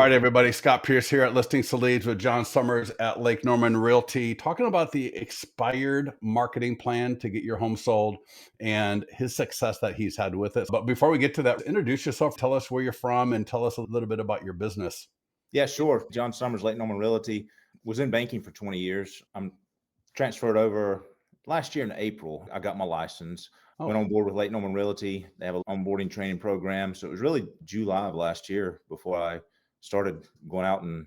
All right, everybody. Scott Pierce here at Listings-to-Leads with John Summers at Lake Norman Realty, talking about the expired marketing plan to get your home sold and his success that he's had with it. But before we get to that, introduce yourself, tell us where you're from, and tell us a little bit about your business. Yeah, sure. John Summers, Lake Norman Realty. Was in banking for 20 years. I'm transferred over last year in April. I got my license, went Oh, on board with Lake Norman Realty. They have an onboarding training program. So it was really July of last year before I started going out and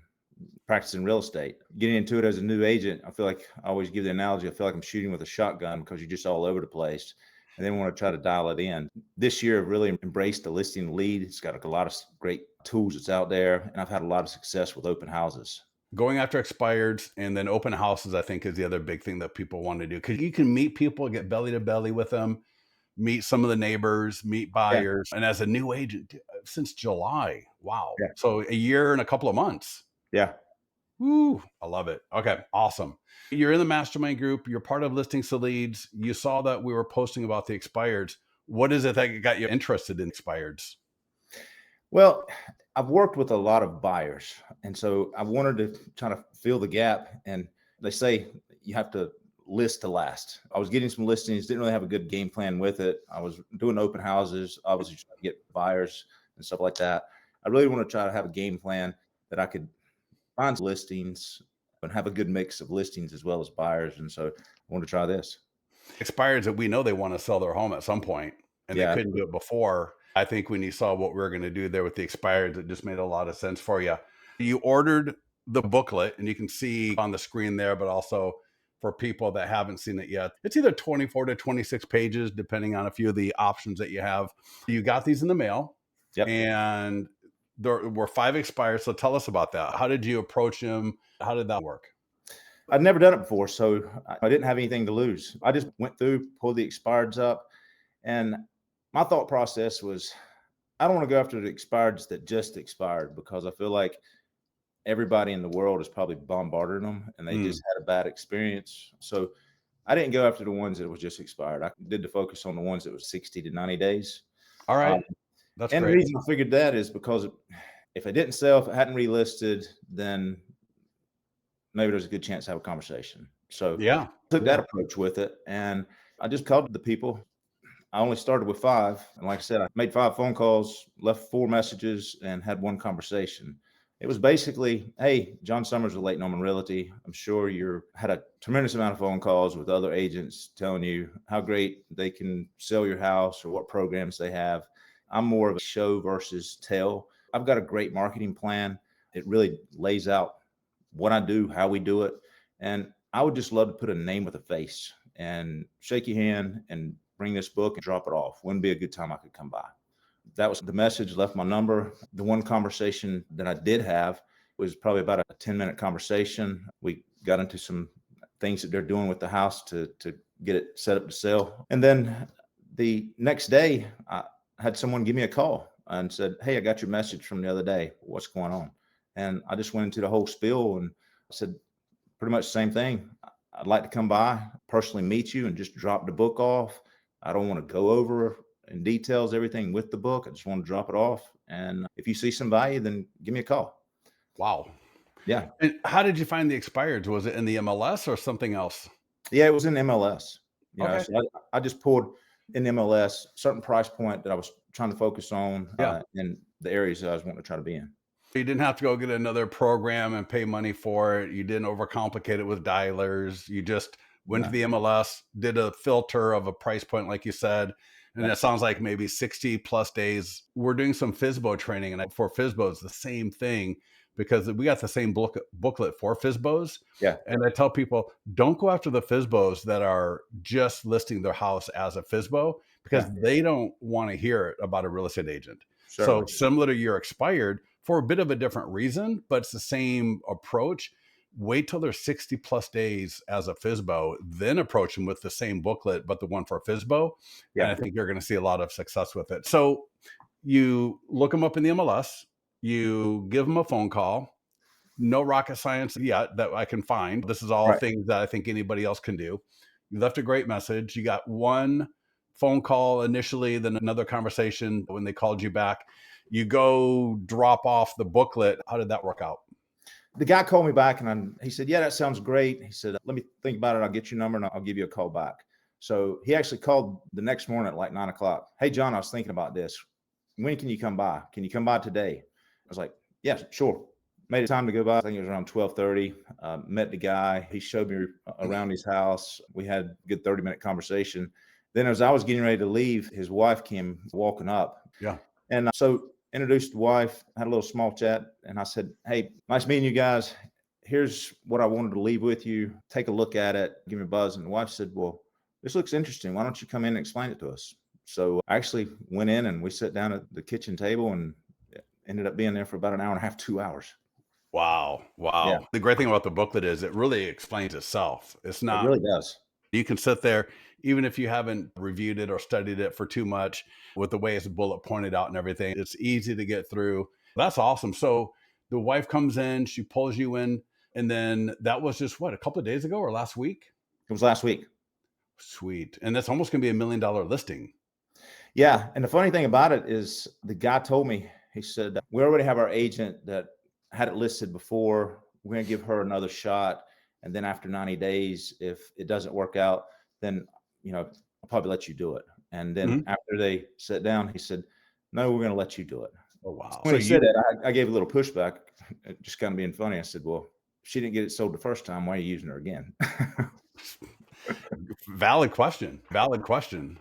practicing real estate. Getting into it as a new agent, I feel like I always give the analogy, I feel like I'm shooting with a shotgun because you're just all over the place. And then want to try to dial it in. This year, I've really embraced the listing lead. It's got a lot of great tools that's out there. And I've had a lot of success with open houses. going after expireds and then open houses, I think, is the other big thing that people want to do because you can meet people, get belly to belly with them, meet some of the neighbors, meet Yeah. buyers. And as a new agent since July, wow. Yeah. So a year and a couple of months. Yeah. Woo, I love it. Okay, awesome. You're in the mastermind group. You're part of Listings to Leads. You saw that we were posting about the expireds. What is it that got you interested in expireds? Well, I've worked with a lot of buyers. And so I wanted to try to fill the gap. And they say you have to list to last. I was getting some listings, didn't really have a good game plan with it. I was doing open houses, obviously trying to get buyers and stuff like that. I really want to try to have a game plan that I could find listings and have a good mix of listings as well as buyers. And so I want to try this. Expireds that we know they want to sell their home at some point and they Yeah. couldn't do it before. I think when you saw what we were going to do there with the expireds, it just made a lot of sense for you. You ordered the booklet and you can see on the screen there, but also for people that haven't seen it yet, it's either 24 to 26 pages, depending on a few of the options that you have. You got these in the mail. Yep. And there were 5 expired. So tell us about that. How did you approach them? How did that work? I'd never done it before, so I didn't have anything to lose. I just went through, pulled the expireds up, and my thought process was, I don't want to go after the expireds that just expired because I feel like everybody in the world is probably bombarding them and they just had a bad experience. So I didn't go after the ones that was just expired. I did the focus on the ones that was 60 to 90 days. All right. That's And the great. reason I figured that is because if it didn't sell, if it hadn't relisted, then maybe there's a good chance to have a conversation. So Yeah. I took that approach with it. And I just called the people. I only started with 5. And like I said, I made 5 phone calls, left 4 messages, and had 1 conversation. It was basically, hey, John Summers with Lake Norman Realty. I'm sure you had a tremendous amount of phone calls with other agents telling you how great they can sell your house or what programs they have. I'm more of a show versus tell. I've got a great marketing plan. It really lays out what I do, how we do it. And I would just love to put a name with a face and shake your hand and bring this book and drop it off. Wouldn't be a good time I could come by. That was the message, left my number. The one conversation that I did have was probably about a 10-minute conversation. We got into some things that they're doing with the house to get it set up to sell. And then the next day, I had someone give me a call and said, hey, I got your message from the other day. What's going on? And I just went into the whole spiel and said pretty much the same thing. I'd like to come by, personally meet you and just drop the book off. I don't want to go over in details everything with the book. I just want to drop it off. And if you see some value, then give me a call. Wow. Yeah. And how did you find the expireds? Was it in the MLS or something else? Yeah, it was in MLS. You know, Okay. so I just pulled in MLS, certain price point that I was trying to focus on in the areas that I was wanting to try to be in. You didn't have to go get another program and pay money for it. You didn't overcomplicate it with dialers. You just went to the MLS, did a filter of a price point, like you said. And it sounds like maybe 60 plus days. We're doing some FSBO training. And for FSBO, it's the same thing because we got the same booklet for FSBOs. Yeah. And I tell people, don't go after the FSBOs that are just listing their house as a FSBO because they don't want to hear about a real estate agent. Certainly. So similar to your expired for a bit of a different reason, but it's the same approach. Wait till they're 60 plus days as a FSBO, then approach them with the same booklet, but the one for FSBO. Yeah. And I think you're going to see a lot of success with it. So you look them up in the MLS, you give them a phone call. No rocket science yet that I can find. This is all things that I think anybody else can do. You left a great message. You got 1 phone call initially, then another conversation when they called you back. You go drop off the booklet. How did that work out? The guy called me back and he said, yeah, that sounds great. He said, let me think about it. I'll get your number and I'll give you a call back. So he actually called the next morning at like 9 o'clock. Hey, John, I was thinking about this. When can you come by? Can you come by today? I was like, yeah, sure. Made it time to go by. I think it was around 12:30. Met the guy. He showed me around his house. We had a good 30-minute conversation. Then as I was getting ready to leave, his wife came walking up. Yeah. And so introduced the wife, had a little small chat. And I said, hey, nice meeting you guys. Here's what I wanted to leave with you. Take a look at it. Give me a buzz. And the wife said, well, this looks interesting. Why don't you come in and explain it to us? So I actually went in and we sat down at the kitchen table and ended up being there for about an hour and a half, 2 hours. Wow. Yeah, Wow. The great thing about the booklet is it really explains itself. It's it not, really does. you can sit there, even if you haven't reviewed it or studied it for too much, with the way it's bullet pointed out and everything, it's easy to get through. That's awesome. So the wife comes in, she pulls you in, and then that was just what, a couple of days ago or last week? It was last week. Sweet. And that's almost going to be $1 million listing. Yeah. And the funny thing about it is the guy told me, he said, we already have our agent that had it listed before. We're going to give her another shot. And then after 90 days, if it doesn't work out, then, I'll probably let you do it. And then Mhm. after they sat down, he said, no, we're going to let you do it. Oh, wow. When So he said you, that, I gave a little pushback, just kind of being funny. I said, well, if she didn't get it sold the first time, why are you using her again? valid question. Valid question.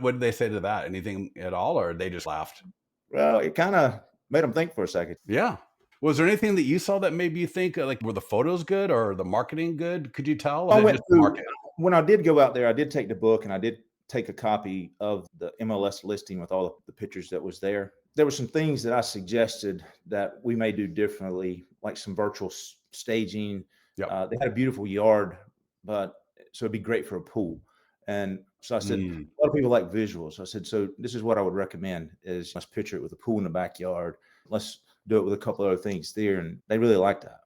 What did they say to that? Anything at all, or they just laughed? Well, it kind of made them think for a second. Yeah. Was there anything that you saw that made you think, like, were the photos good or the marketing good? Could you tell? Or I was it went just the through market? when I did go out there, I did take the book and I did take a copy of the MLS listing with all the pictures that was there. There were some things that I suggested that we may do differently, like some virtual staging. Yep. They had a beautiful yard, but so it'd be great for a pool. And so I said, Mm. a lot of people like visuals. I said, so this is what I would recommend is let's picture it with a pool in the backyard. Let's do it with a couple other things there. And they really liked that.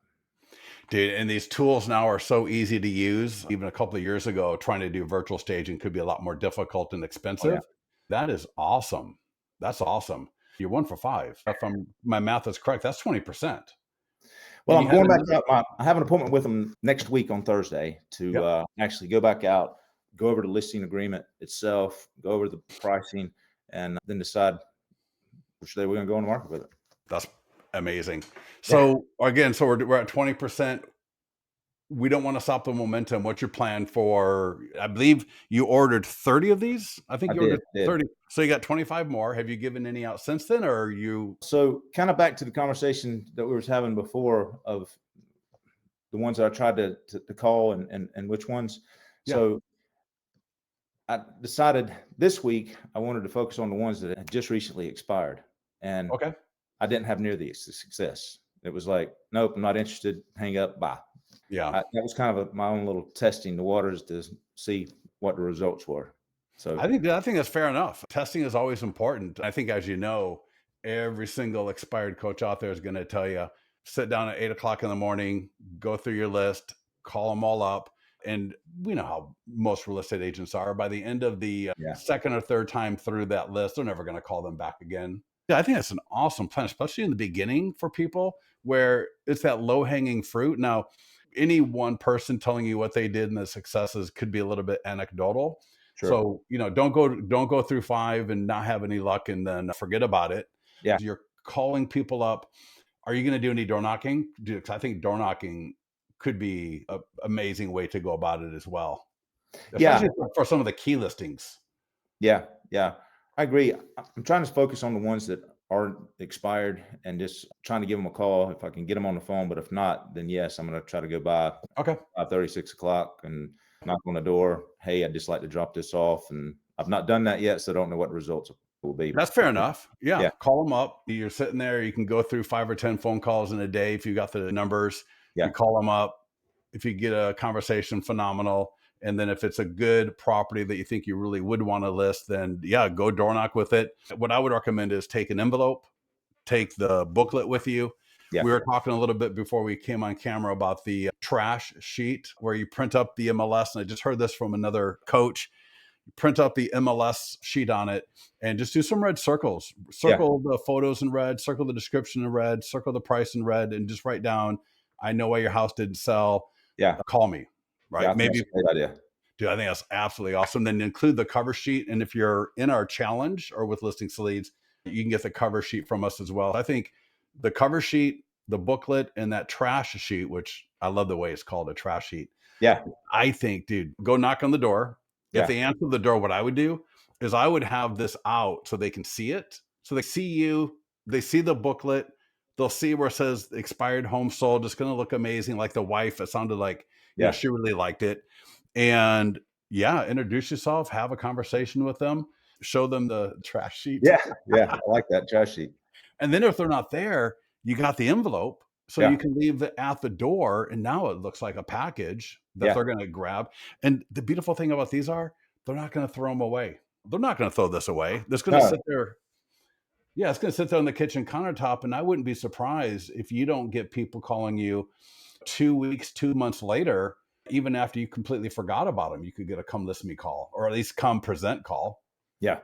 Dude, and these tools now are so easy to use. Even a couple of years ago, trying to do virtual staging could be a lot more difficult and Oh yeah. expensive. That is awesome. That's awesome. You're 1 for 5. If my math is correct, that's 20%. Well, And you I'm had going back another, out. I have an appointment with them next week on Thursday to yep. actually go back out, go over the listing agreement itself, go over the pricing, and then decide which day we're going to go on the market with it. That's amazing. Yeah, So again, so we're at 20%. We don't want to stop the momentum. What's your plan for? I believe you ordered 30 of these. I think I you did. ordered Did 30. So you got 25 more. Have you given any out since then? Or are you? so kind of back to the conversation that we were having before of the ones that I tried to call and which ones. Yeah. So I decided this week I wanted to focus on the ones that had just recently expired, and Okay. I didn't have near the success. It was like, nope, I'm not interested. Hang up. Bye. Yeah. That was kind of my own little testing the waters to see what the results were. So I think that's fair enough. Testing is always important. I think, as you know, every single expired coach out there is going to tell you, sit down at 8 o'clock in the morning, go through your list, call them all up. And we know how most real estate agents are. By the end of the yeah, second or third time through that list, they're never going to call them back again. Yeah, I think that's an awesome plan, especially in the beginning for people where it's that low hanging fruit. Now, any one person telling you what they did and the successes could be a little bit anecdotal. sure. So, don't go through 5 and not have any luck and then forget about it. Yeah, You're calling people up. Are you going to do any door knocking? 'Cause I think door knocking could be an amazing way to go about it as well, yeah, especially for some of the key listings. yeah, yeah. I agree. I'm trying to focus on the ones that aren't expired and just trying to give them a call if I can get them on the phone. But if not, then yes, I'm going to try to go by Okay. 5:30, 6 o'clock and knock on the door. Hey, I'd just like to drop this off. And I've not done that yet, so I don't know what the results will be. That's fair enough. Yeah. Yeah, Call them up. You're sitting there. You can go through 5 or 10 phone calls in a day if you got the numbers. You yeah, call them up. If you get a conversation, phenomenal. And then if it's a good property that you think you really would want to list, then yeah, go door knock with it. What I would recommend is take an envelope, take the booklet with you. yeah, We were talking a little bit before we came on camera about the trash sheet where you print up the MLS. And I just heard this from another coach. print out the MLS sheet on it, and just do some red circles. Yeah. Circle the photos in red, circle the description in red, circle the price in red, and just write down, I know why your house didn't sell. Yeah. Call me. Yeah. Right. I think that's Maybe, a great idea. dude, I think that's absolutely awesome. Then include the cover sheet. And if you're in our challenge or with Listings to Leads, you can get the cover sheet from us as well. I think the cover sheet, the booklet, and that trash sheet, which I love the way it's called, a trash sheet. Yeah. I think, dude, go knock on the door. If Yeah. they answer the door, what I would do is I would have this out so they can see it. So they see you, they see the booklet, they'll see where it says expired home sold. It's going to look amazing. Like the wife, it sounded like, Yeah. she really liked it. And yeah, introduce yourself, have a conversation with them, show them the trash sheet. Yeah. Yeah. I like that trash sheet. And then if they're not there, you got the envelope. So Yeah. you can leave it at the door. And now it looks like a package that Yeah. they're going to grab. And the beautiful thing about these are they're not going to throw them away. They're not going to throw this away. It's going to No. sit there. Yeah, it's going to sit there on the kitchen countertop. And I wouldn't be surprised if you don't get people calling you 2 weeks, 2 months later, even after you completely forgot about them. You could get a come list me call, or at least come present call. Yeah.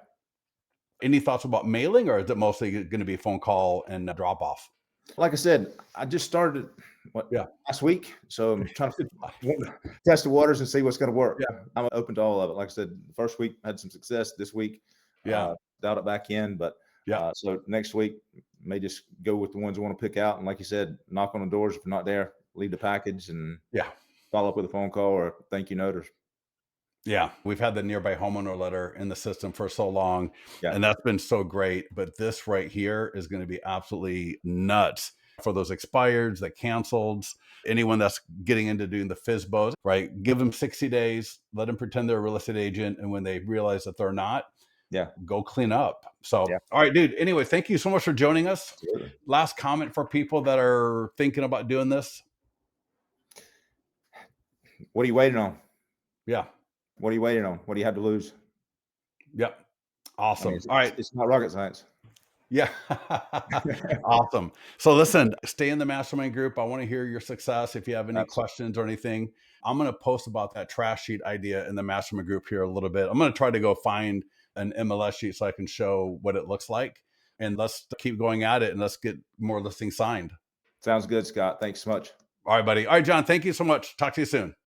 Any thoughts about mailing, or is it mostly going to be phone call and drop off? Like I said, I just started Yeah. last week. So I'm trying to test the waters and see what's going to work. Yeah. I'm open to all of it. Like I said, the first week I had some success. This week, Yeah. dialed it back in. But Yeah. so next week, may just go with the ones I want to pick out. And like you said, knock on the doors. If you're not there, leave the package and Yeah. follow up with a phone call or a thank you note. Yeah. We've had the nearby homeowner letter in the system for so long, Yeah. and that's been so great. But this right here is going to be absolutely nuts for those expireds, the canceleds, anyone that's getting into doing the FISBOs, right? Give them 60 days, let them pretend they're a real estate agent. And when they realize that they're not, Yeah. go clean up. So, Yeah. all right, dude. Anyway, thank you so much for joining us. Absolutely. Last comment for people that are thinking about doing this. What are you waiting on? Yeah. What are you waiting on? What do you have to lose? Yep. I Awesome. mean, All right. it's not rocket science. Yeah. Awesome. So listen, stay in the mastermind group. I want to hear your success. If you have any Absolutely. questions or anything, I'm going to post about that trash sheet idea in the mastermind group here a little bit. I'm going to try to go find an MLS sheet so I can show what it looks like. And let's keep going at it, and let's get more listings signed. Sounds good, Scott. Thanks so much. All right, buddy. All right, John, thank you so much. Talk to you soon.